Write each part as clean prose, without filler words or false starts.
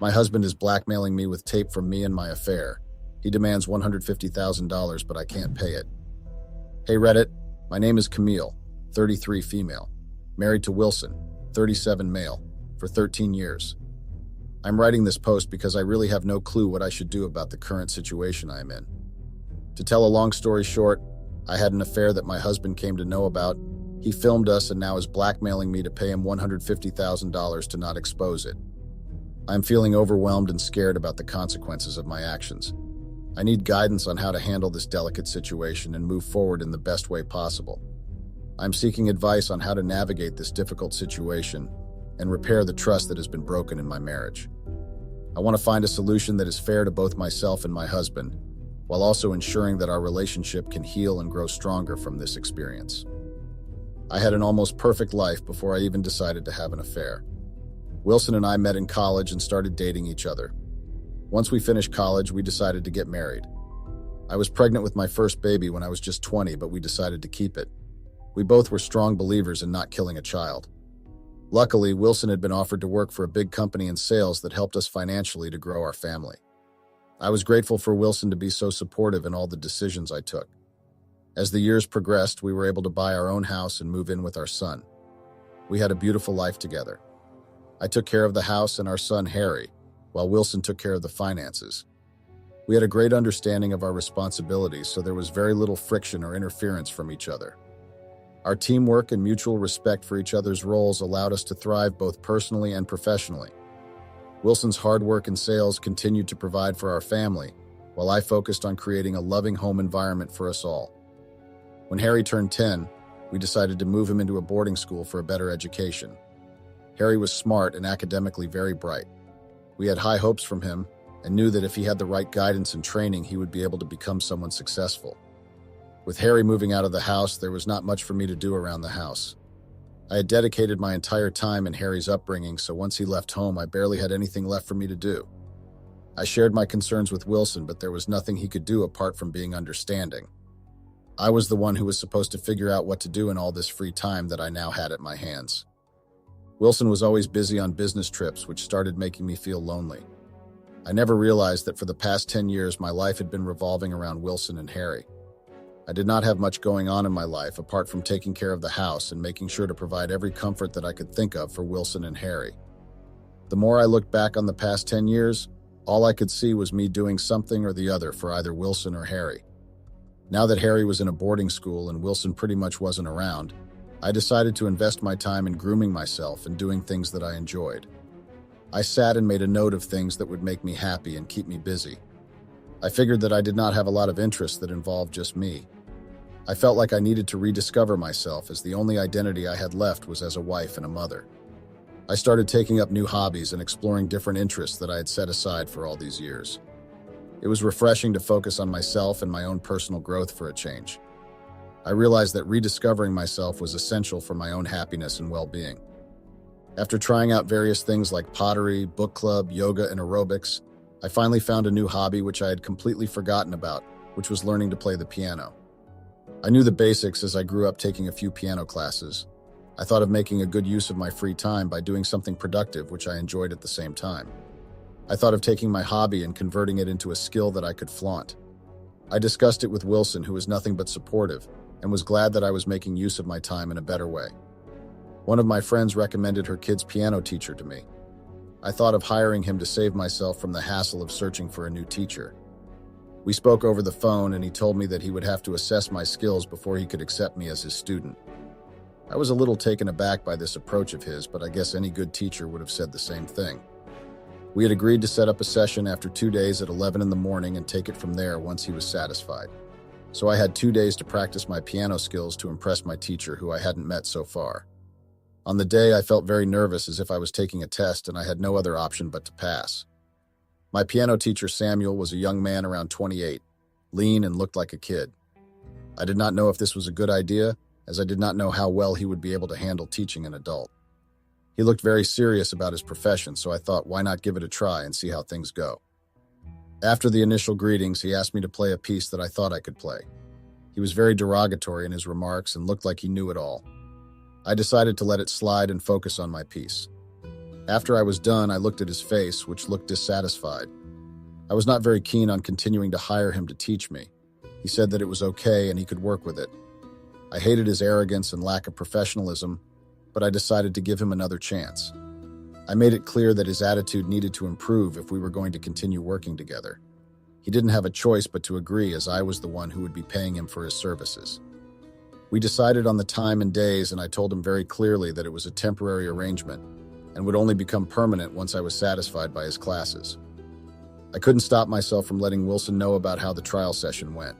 My husband is blackmailing me with tape from me and my affair. He demands $150,000, but I can't pay it. Hey Reddit, my name is Camille, 33 female, married to Wilson, 37 male, for 13 years. I'm writing this post because I really have no clue what I should do about the current situation I am in. To tell a long story short, I had an affair that my husband came to know about. He filmed us and now is blackmailing me to pay him $150,000 to not expose it. I'm feeling overwhelmed and scared about the consequences of my actions. I need guidance on how to handle this delicate situation and move forward in the best way possible. I'm seeking advice on how to navigate this difficult situation and repair the trust that has been broken in my marriage. I want to find a solution that is fair to both myself and my husband, while also ensuring that our relationship can heal and grow stronger from this experience. I had an almost perfect life before I even decided to have an affair. Wilson and I met in college and started dating each other. Once we finished college, we decided to get married. I was pregnant with my first baby when I was just 20, but we decided to keep it. We both were strong believers in not killing a child. Luckily, Wilson had been offered to work for a big company in sales that helped us financially to grow our family. I was grateful for Wilson to be so supportive in all the decisions I took. As the years progressed, we were able to buy our own house and move in with our son. We had a beautiful life together. I took care of the house and our son, Harry, while Wilson took care of the finances. We had a great understanding of our responsibilities, so there was very little friction or interference from each other. Our teamwork and mutual respect for each other's roles allowed us to thrive both personally and professionally. Wilson's hard work in sales continued to provide for our family, while I focused on creating a loving home environment for us all. When Harry turned 10, we decided to move him into a boarding school for a better education. Harry was smart and academically very bright. We had high hopes from him and knew that if he had the right guidance and training, he would be able to become someone successful. With Harry moving out of the house, there was not much for me to do around the house. I had dedicated my entire time in Harry's upbringing, so once he left home, I barely had anything left for me to do. I shared my concerns with Wilson, but there was nothing he could do apart from being understanding. I was the one who was supposed to figure out what to do in all this free time that I now had at my hands. Wilson was always busy on business trips, which started making me feel lonely. I never realized that for the past 10 years, my life had been revolving around Wilson and Harry. I did not have much going on in my life apart from taking care of the house and making sure to provide every comfort that I could think of for Wilson and Harry. The more I looked back on the past 10 years, all I could see was me doing something or the other for either Wilson or Harry. Now that Harry was in a boarding school and Wilson pretty much wasn't around, I decided to invest my time in grooming myself and doing things that I enjoyed. I sat and made a note of things that would make me happy and keep me busy. I figured that I did not have a lot of interests that involved just me. I felt like I needed to rediscover myself, as the only identity I had left was as a wife and a mother. I started taking up new hobbies and exploring different interests that I had set aside for all these years. It was refreshing to focus on myself and my own personal growth for a change. I realized that rediscovering myself was essential for my own happiness and well-being. After trying out various things like pottery, book club, yoga, and aerobics, I finally found a new hobby which I had completely forgotten about, which was learning to play the piano. I knew the basics as I grew up taking a few piano classes. I thought of making a good use of my free time by doing something productive, which I enjoyed at the same time. I thought of taking my hobby and converting it into a skill that I could flaunt. I discussed it with Wilson, who was nothing but supportive, and was glad that I was making use of my time in a better way. One of my friends recommended her kid's piano teacher to me. I thought of hiring him to save myself from the hassle of searching for a new teacher. We spoke over the phone, and he told me that he would have to assess my skills before he could accept me as his student. I was a little taken aback by this approach of his, but I guess any good teacher would have said the same thing. We had agreed to set up a session after 2 days at 11 in the morning and take it from there once he was satisfied. So I had 2 days to practice my piano skills to impress my teacher, who I hadn't met so far. On the day, I felt very nervous, as if I was taking a test and I had no other option but to pass. My piano teacher, Samuel, was a young man around 28, lean and looked like a kid. I did not know if this was a good idea, as I did not know how well he would be able to handle teaching an adult. He looked very serious about his profession, so I thought, why not give it a try and see how things go? After the initial greetings, he asked me to play a piece that I thought I could play. He was very derogatory in his remarks and looked like he knew it all. I decided to let it slide and focus on my piece. After I was done, I looked at his face, which looked dissatisfied. I was not very keen on continuing to hire him to teach me. He said that it was okay and he could work with it. I hated his arrogance and lack of professionalism, but I decided to give him another chance. I made it clear that his attitude needed to improve if we were going to continue working together. He didn't have a choice but to agree, as I was the one who would be paying him for his services. We decided on the time and days, and I told him very clearly that it was a temporary arrangement and would only become permanent once I was satisfied by his classes. I couldn't stop myself from letting Wilson know about how the trial session went.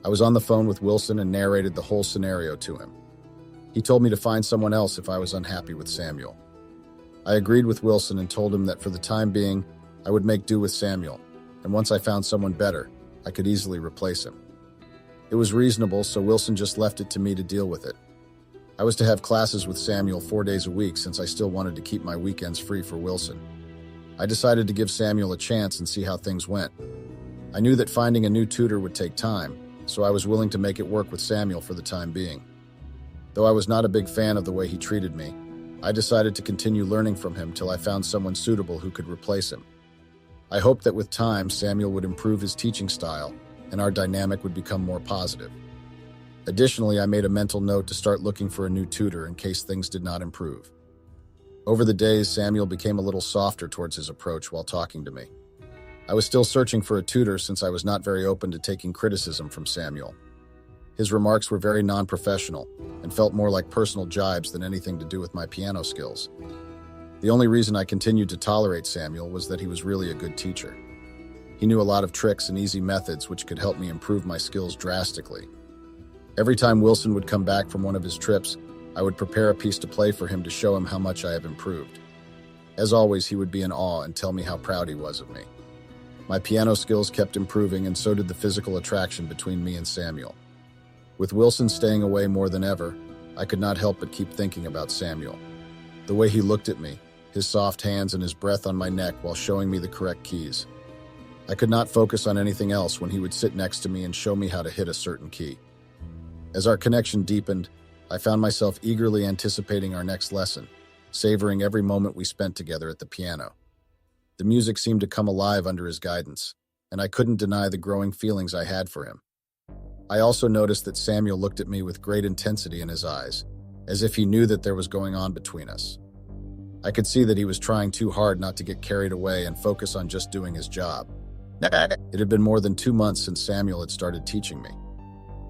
I was on the phone with Wilson and narrated the whole scenario to him. He told me to find someone else if I was unhappy with Samuel. I agreed with Wilson and told him that for the time being, I would make do with Samuel, and once I found someone better, I could easily replace him. It was reasonable, so Wilson just left it to me to deal with it. I was to have classes with Samuel 4 days a week since I still wanted to keep my weekends free for Wilson. I decided to give Samuel a chance and see how things went. I knew that finding a new tutor would take time, so I was willing to make it work with Samuel for the time being. Though I was not a big fan of the way he treated me, I decided to continue learning from him till I found someone suitable who could replace him. I hoped that with time, Samuel would improve his teaching style and our dynamic would become more positive. Additionally, I made a mental note to start looking for a new tutor in case things did not improve. Over the days, Samuel became a little softer towards his approach while talking to me. I was still searching for a tutor since I was not very open to taking criticism from Samuel. His remarks were very non-professional and felt more like personal jibes than anything to do with my piano skills. The only reason I continued to tolerate Samuel was that he was really a good teacher. He knew a lot of tricks and easy methods which could help me improve my skills drastically. Every time Wilson would come back from one of his trips, I would prepare a piece to play for him to show him how much I have improved. As always, he would be in awe and tell me how proud he was of me. My piano skills kept improving, and so did the physical attraction between me and Samuel. With Wilson staying away more than ever, I could not help but keep thinking about Samuel. The way he looked at me, his soft hands and his breath on my neck while showing me the correct keys. I could not focus on anything else when he would sit next to me and show me how to hit a certain key. As our connection deepened, I found myself eagerly anticipating our next lesson, savoring every moment we spent together at the piano. The music seemed to come alive under his guidance, and I couldn't deny the growing feelings I had for him. I also noticed that Samuel looked at me with great intensity in his eyes, as if he knew that there was going on between us. I could see that he was trying too hard not to get carried away and focus on just doing his job. It had been more than 2 months since Samuel had started teaching me.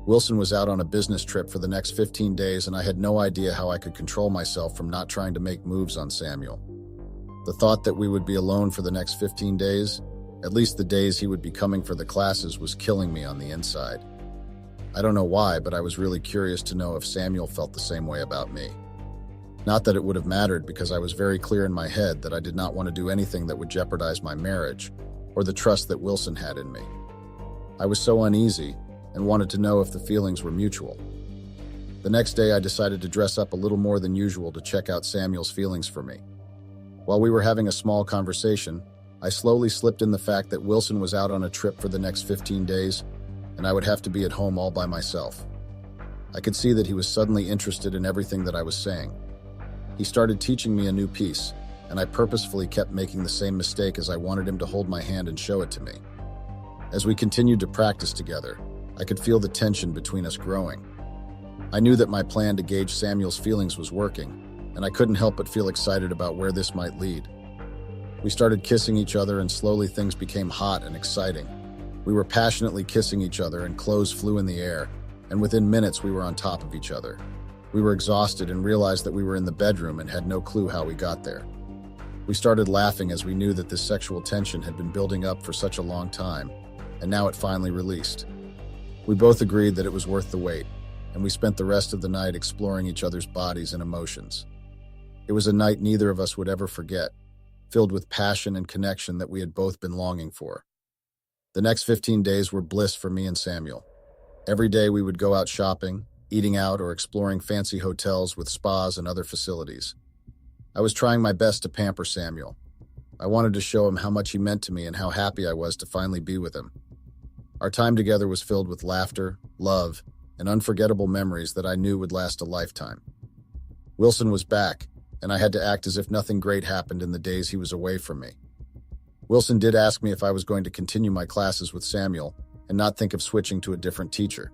Wilson was out on a business trip for the next 15 days, and I had no idea how I could control myself from not trying to make moves on Samuel. The thought that we would be alone for the next 15 days, at least the days he would be coming for the classes, was killing me on the inside. I don't know why, but I was really curious to know if Samuel felt the same way about me. Not that it would have mattered, because I was very clear in my head that I did not want to do anything that would jeopardize my marriage or the trust that Wilson had in me. I was so uneasy and wanted to know if the feelings were mutual. The next day, I decided to dress up a little more than usual to check out Samuel's feelings for me. While we were having a small conversation, I slowly slipped in the fact that Wilson was out on a trip for the next 15 days, and I would have to be at home all by myself. I could see that he was suddenly interested in everything that I was saying. He started teaching me a new piece, and I purposefully kept making the same mistake as I wanted him to hold my hand and show it to me. As we continued to practice together, I could feel the tension between us growing. I knew that my plan to gauge Samuel's feelings was working, and I couldn't help but feel excited about where this might lead. We started kissing each other, and slowly things became hot and exciting. We were passionately kissing each other, and clothes flew in the air, and within minutes we were on top of each other. We were exhausted and realized that we were in the bedroom and had no clue how we got there. We started laughing as we knew that this sexual tension had been building up for such a long time, and now it finally released. We both agreed that it was worth the wait, and we spent the rest of the night exploring each other's bodies and emotions. It was a night neither of us would ever forget, filled with passion and connection that we had both been longing for. The next 15 days were bliss for me and Samuel. Every day we would go out shopping, eating out, or exploring fancy hotels with spas and other facilities. I was trying my best to pamper Samuel. I wanted to show him how much he meant to me and how happy I was to finally be with him. Our time together was filled with laughter, love, and unforgettable memories that I knew would last a lifetime. Wilson was back, and I had to act as if nothing great happened in the days he was away from me. Wilson did ask me if I was going to continue my classes with Samuel and not think of switching to a different teacher.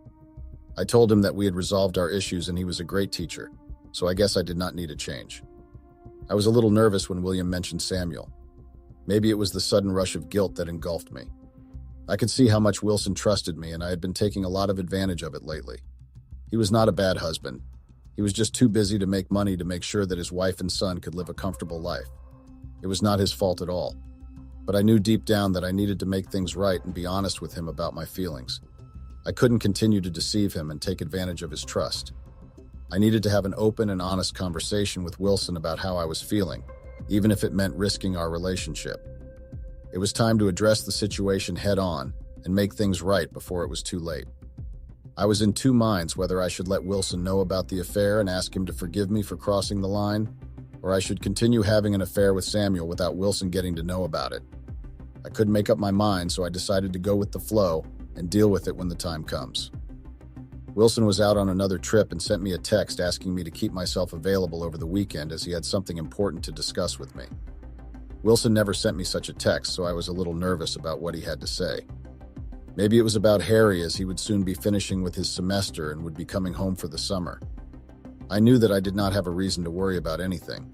I told him that we had resolved our issues and he was a great teacher, so I guess I did not need a change. I was a little nervous when William mentioned Samuel. Maybe it was the sudden rush of guilt that engulfed me. I could see how much Wilson trusted me, and I had been taking a lot of advantage of it lately. He was not a bad husband. He was just too busy to make money to make sure that his wife and son could live a comfortable life. It was not his fault at all. But I knew deep down that I needed to make things right and be honest with him about my feelings. I couldn't continue to deceive him and take advantage of his trust. I needed to have an open and honest conversation with Wilson about how I was feeling, even if it meant risking our relationship. It was time to address the situation head-on and make things right before it was too late. I was in two minds whether I should let Wilson know about the affair and ask him to forgive me for crossing the line, or I should continue having an affair with Samuel without Wilson getting to know about it. I couldn't make up my mind, so I decided to go with the flow and deal with it when the time comes. Wilson was out on another trip and sent me a text asking me to keep myself available over the weekend as he had something important to discuss with me. Wilson never sent me such a text, so I was a little nervous about what he had to say. Maybe it was about Harry, as he would soon be finishing with his semester and would be coming home for the summer. I knew that I did not have a reason to worry about anything.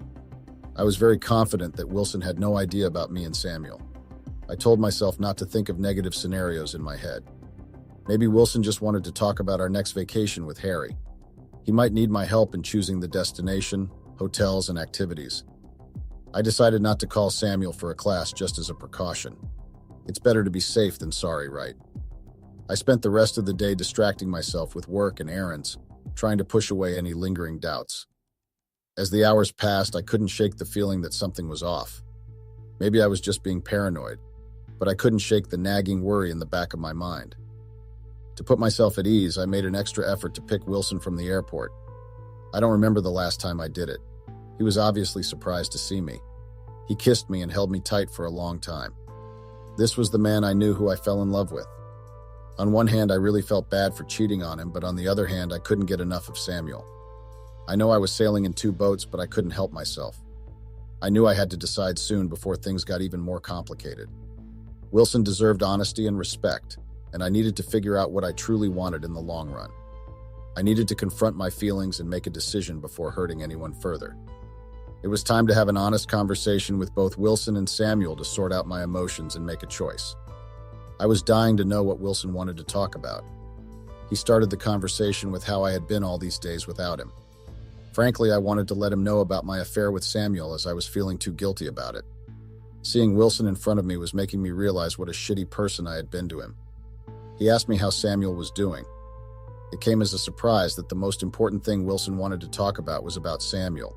I was very confident that Wilson had no idea about me and Samuel. I told myself not to think of negative scenarios in my head. Maybe Wilson just wanted to talk about our next vacation with Harry. He might need my help in choosing the destination, hotels, and activities. I decided not to call Samuel for a class just as a precaution. It's better to be safe than sorry, right? I spent the rest of the day distracting myself with work and errands, trying to push away any lingering doubts. As the hours passed, I couldn't shake the feeling that something was off. Maybe I was just being paranoid, but I couldn't shake the nagging worry in the back of my mind. To put myself at ease, I made an extra effort to pick Wilson from the airport. I don't remember the last time I did it. He was obviously surprised to see me. He kissed me and held me tight for a long time. This was the man I knew who I fell in love with. On one hand, I really felt bad for cheating on him, but on the other hand, I couldn't get enough of Samuel. I know I was sailing in two boats, but I couldn't help myself. I knew I had to decide soon before things got even more complicated. Wilson deserved honesty and respect, and I needed to figure out what I truly wanted in the long run. I needed to confront my feelings and make a decision before hurting anyone further. It was time to have an honest conversation with both Wilson and Samuel to sort out my emotions and make a choice. I was dying to know what Wilson wanted to talk about. He started the conversation with how I had been all these days without him. Frankly, I wanted to let him know about my affair with Samuel, as I was feeling too guilty about it. Seeing Wilson in front of me was making me realize what a shitty person I had been to him. He asked me how Samuel was doing. It came as a surprise that the most important thing Wilson wanted to talk about was about Samuel.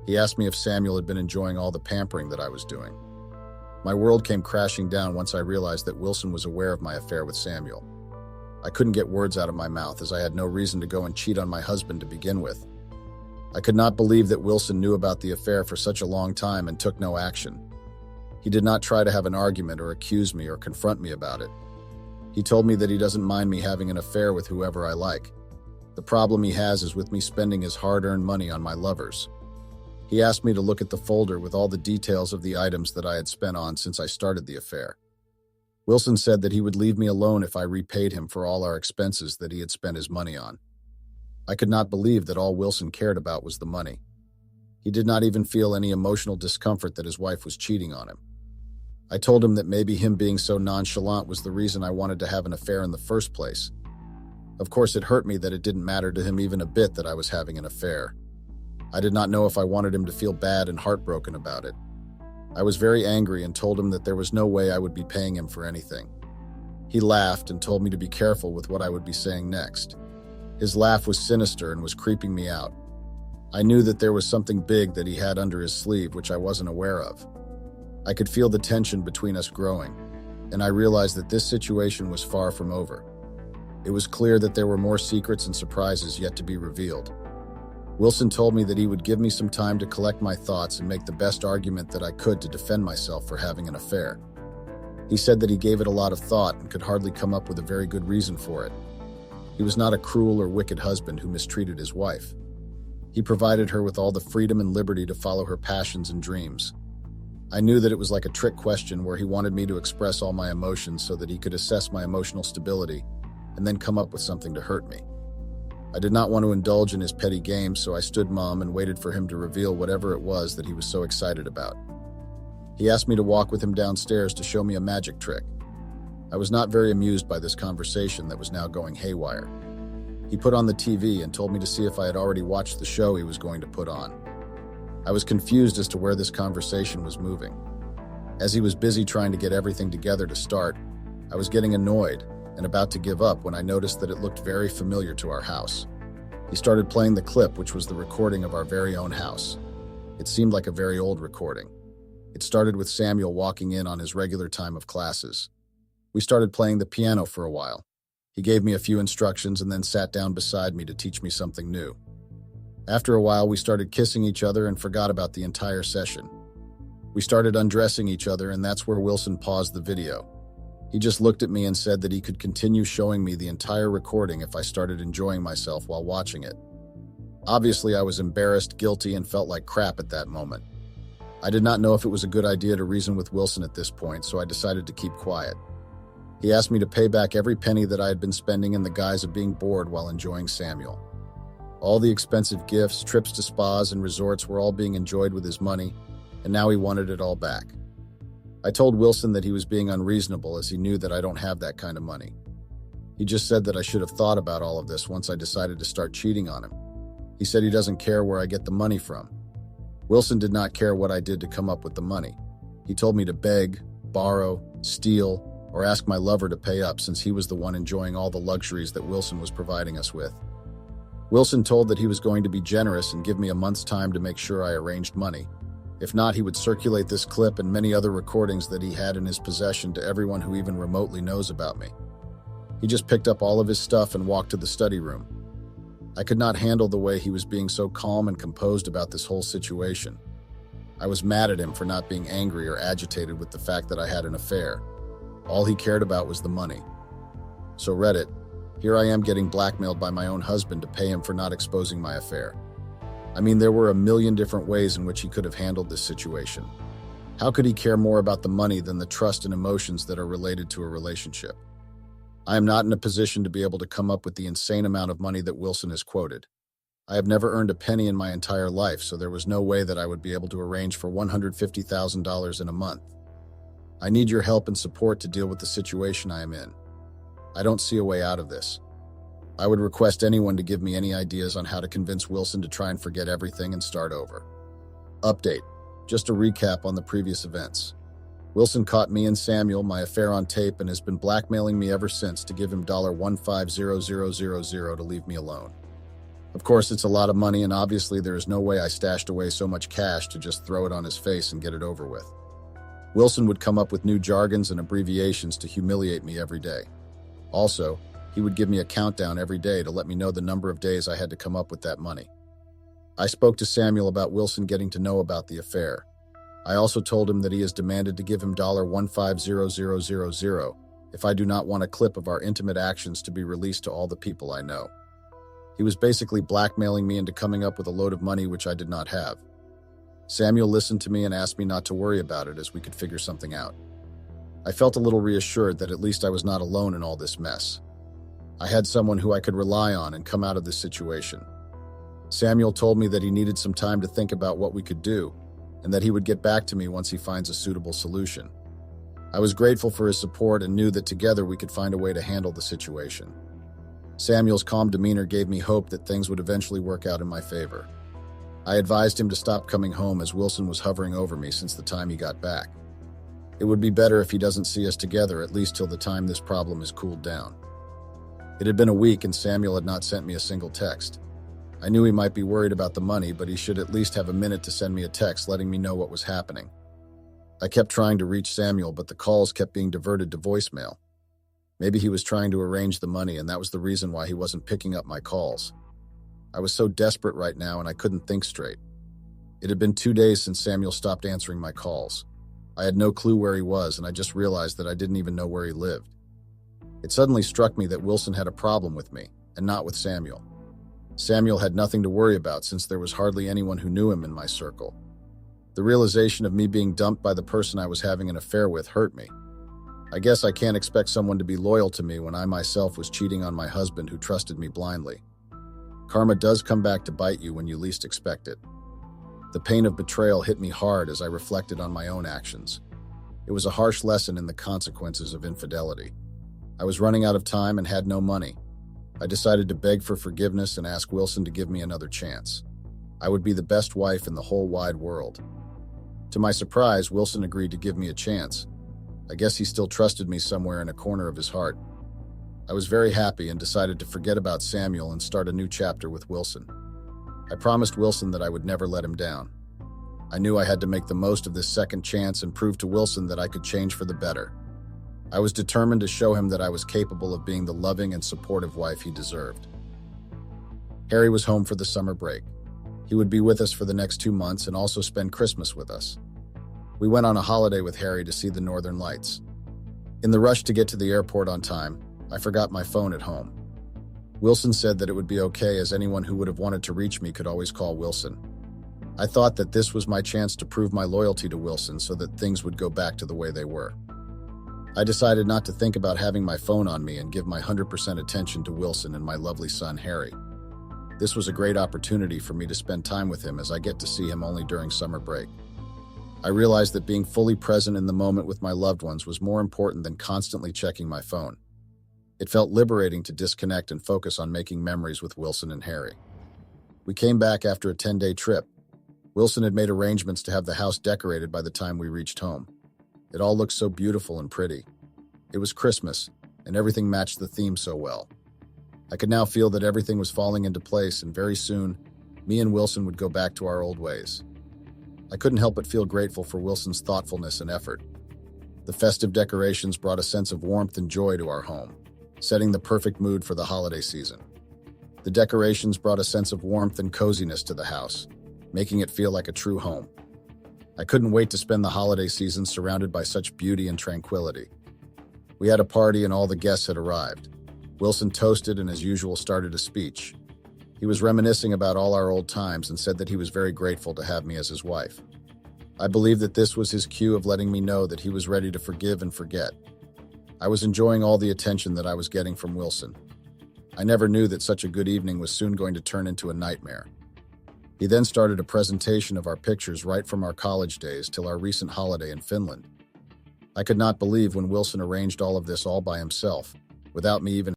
He asked me if Samuel had been enjoying all the pampering that I was doing. My world came crashing down once I realized that Wilson was aware of my affair with Samuel. I couldn't get words out of my mouth, as I had no reason to go and cheat on my husband to begin with. I could not believe that Wilson knew about the affair for such a long time and took no action. He did not try to have an argument or accuse me or confront me about it. He told me that he doesn't mind me having an affair with whoever I like. The problem he has is with me spending his hard-earned money on my lovers. He asked me to look at the folder with all the details of the items that I had spent on since I started the affair. Wilson said that he would leave me alone if I repaid him for all our expenses that he had spent his money on. I could not believe that all Wilson cared about was the money. He did not even feel any emotional discomfort that his wife was cheating on him. I told him that maybe him being so nonchalant was the reason I wanted to have an affair in the first place. Of course, it hurt me that it didn't matter to him even a bit that I was having an affair. I did not know if I wanted him to feel bad and heartbroken about it. I was very angry and told him that there was no way I would be paying him for anything. He laughed and told me to be careful with what I would be saying next. His laugh was sinister and was creeping me out. I knew that there was something big that he had under his sleeve which I wasn't aware of. I could feel the tension between us growing, and I realized that this situation was far from over. It was clear that there were more secrets and surprises yet to be revealed. Wilson told me that he would give me some time to collect my thoughts and make the best argument that I could to defend myself for having an affair. He said that he gave it a lot of thought and could hardly come up with a very good reason for it. He was not a cruel or wicked husband who mistreated his wife. He provided her with all the freedom and liberty to follow her passions and dreams. I knew that it was like a trick question where he wanted me to express all my emotions so that he could assess my emotional stability and then come up with something to hurt me. I did not want to indulge in his petty games, so I stood mum and waited for him to reveal whatever it was that he was so excited about. He asked me to walk with him downstairs to show me a magic trick. I was not very amused by this conversation that was now going haywire. He put on the TV and told me to see if I had already watched the show he was going to put on. I was confused as to where this conversation was moving. As he was busy trying to get everything together to start, I was getting annoyed and about to give up when I noticed that it looked very familiar to our house. He started playing the clip, which was the recording of our very own house. It seemed like a very old recording. It started with Samuel walking in on his regular time of classes. We started playing the piano for a while. He gave me a few instructions and then sat down beside me to teach me something new. After a while, we started kissing each other and forgot about the entire session. We started undressing each other, and that's where Wilson paused the video. He just looked at me and said that he could continue showing me the entire recording if I started enjoying myself while watching it. Obviously, I was embarrassed, guilty, and felt like crap at that moment. I did not know if it was a good idea to reason with Wilson at this point, so I decided to keep quiet. He asked me to pay back every penny that I had been spending in the guise of being bored while enjoying Samuel. All the expensive gifts, trips to spas, and resorts were all being enjoyed with his money, and now he wanted it all back. I told Wilson that he was being unreasonable as he knew that I don't have that kind of money. He just said that I should have thought about all of this once I decided to start cheating on him. He said he doesn't care where I get the money from. Wilson did not care what I did to come up with the money. He told me to beg, borrow, steal, or ask my lover to pay up since he was the one enjoying all the luxuries that Wilson was providing us with. Wilson told that he was going to be generous and give me a month's time to make sure I arranged money. If not, he would circulate this clip and many other recordings that he had in his possession to everyone who even remotely knows about me. He just picked up all of his stuff and walked to the study room. I could not handle the way he was being so calm and composed about this whole situation. I was mad at him for not being angry or agitated with the fact that I had an affair. All he cared about was the money. So Reddit, here I am getting blackmailed by my own husband to pay him for not exposing my affair. I mean, there were a million different ways in which he could have handled this situation. How could he care more about the money than the trust and emotions that are related to a relationship? I am not in a position to be able to come up with the insane amount of money that Wilson has quoted. I have never earned a penny in my entire life, so there was no way that I would be able to arrange for $150,000 in a month. I need your help and support to deal with the situation I am in. I don't see a way out of this. I would request anyone to give me any ideas on how to convince Wilson to try and forget everything and start over. Update. Just a recap on the previous events. Wilson caught me and Samuel, my affair, on tape and has been blackmailing me ever since to give him $150,000 to leave me alone. Of course, it's a lot of money, and obviously there is no way I stashed away so much cash to just throw it on his face and get it over with. Wilson would come up with new jargons and abbreviations to humiliate me every day. Also, he would give me a countdown every day to let me know the number of days I had to come up with that money. I spoke to Samuel about Wilson getting to know about the affair. I also told him that he has demanded to give him $150,000 if I do not want a clip of our intimate actions to be released to all the people I know. He was basically blackmailing me into coming up with a load of money which I did not have. Samuel listened to me and asked me not to worry about it as we could figure something out. I felt a little reassured that at least I was not alone in all this mess. I had someone who I could rely on and come out of this situation. Samuel told me that he needed some time to think about what we could do, and that he would get back to me once he finds a suitable solution. I was grateful for his support and knew that together we could find a way to handle the situation. Samuel's calm demeanor gave me hope that things would eventually work out in my favor. I advised him to stop coming home as Wilson was hovering over me since the time he got back. It would be better if he doesn't see us together, at least till the time this problem is cooled down. It had been a week and Samuel had not sent me a single text. I knew he might be worried about the money, but he should at least have a minute to send me a text letting me know what was happening. I kept trying to reach Samuel, but the calls kept being diverted to voicemail. Maybe he was trying to arrange the money, and that was the reason why he wasn't picking up my calls. I was so desperate right now, and I couldn't think straight. It had been 2 days since Samuel stopped answering my calls. I had no clue where he was, and I just realized that I didn't even know where he lived. It suddenly struck me that Wilson had a problem with me, and not with Samuel. Samuel had nothing to worry about since there was hardly anyone who knew him in my circle. The realization of me being dumped by the person I was having an affair with hurt me. I guess I can't expect someone to be loyal to me when I myself was cheating on my husband who trusted me blindly. Karma does come back to bite you when you least expect it. The pain of betrayal hit me hard as I reflected on my own actions. It was a harsh lesson in the consequences of infidelity. I was running out of time and had no money. I decided to beg for forgiveness and ask Wilson to give me another chance. I would be the best wife in the whole wide world. To my surprise, Wilson agreed to give me a chance. I guess he still trusted me somewhere in a corner of his heart. I was very happy and decided to forget about Samuel and start a new chapter with Wilson. I promised Wilson that I would never let him down. I knew I had to make the most of this second chance and prove to Wilson that I could change for the better. I was determined to show him that I was capable of being the loving and supportive wife he deserved. Harry was home for the summer break. He would be with us for the next 2 months and also spend Christmas with us. We went on a holiday with Harry to see the Northern Lights. In the rush to get to the airport on time, I forgot my phone at home. Wilson said that it would be okay as anyone who would have wanted to reach me could always call Wilson. I thought that this was my chance to prove my loyalty to Wilson so that things would go back to the way they were. I decided not to think about having my phone on me and give my 100% attention to Wilson and my lovely son, Harry. This was a great opportunity for me to spend time with him as I get to see him only during summer break. I realized that being fully present in the moment with my loved ones was more important than constantly checking my phone. It felt liberating to disconnect and focus on making memories with Wilson and Harry. We came back after a 10-day trip. Wilson had made arrangements to have the house decorated by the time we reached home. It all looked so beautiful and pretty. It was Christmas, and everything matched the theme so well. I could now feel that everything was falling into place, and very soon, me and Wilson would go back to our old ways. I couldn't help but feel grateful for Wilson's thoughtfulness and effort. The festive decorations brought a sense of warmth and joy to our home, setting the perfect mood for the holiday season. The decorations brought a sense of warmth and coziness to the house, making it feel like a true home. I couldn't wait to spend the holiday season surrounded by such beauty and tranquility. We had a party and all the guests had arrived. Wilson toasted and as usual started a speech. He was reminiscing about all our old times and said that he was very grateful to have me as his wife. I believe that this was his cue of letting me know that he was ready to forgive and forget. I was enjoying all the attention that I was getting from Wilson. I never knew that such a good evening was soon going to turn into a nightmare. He then started a presentation of our pictures right from our college days till our recent holiday in Finland. I could not believe when Wilson arranged all of this all by himself, without me even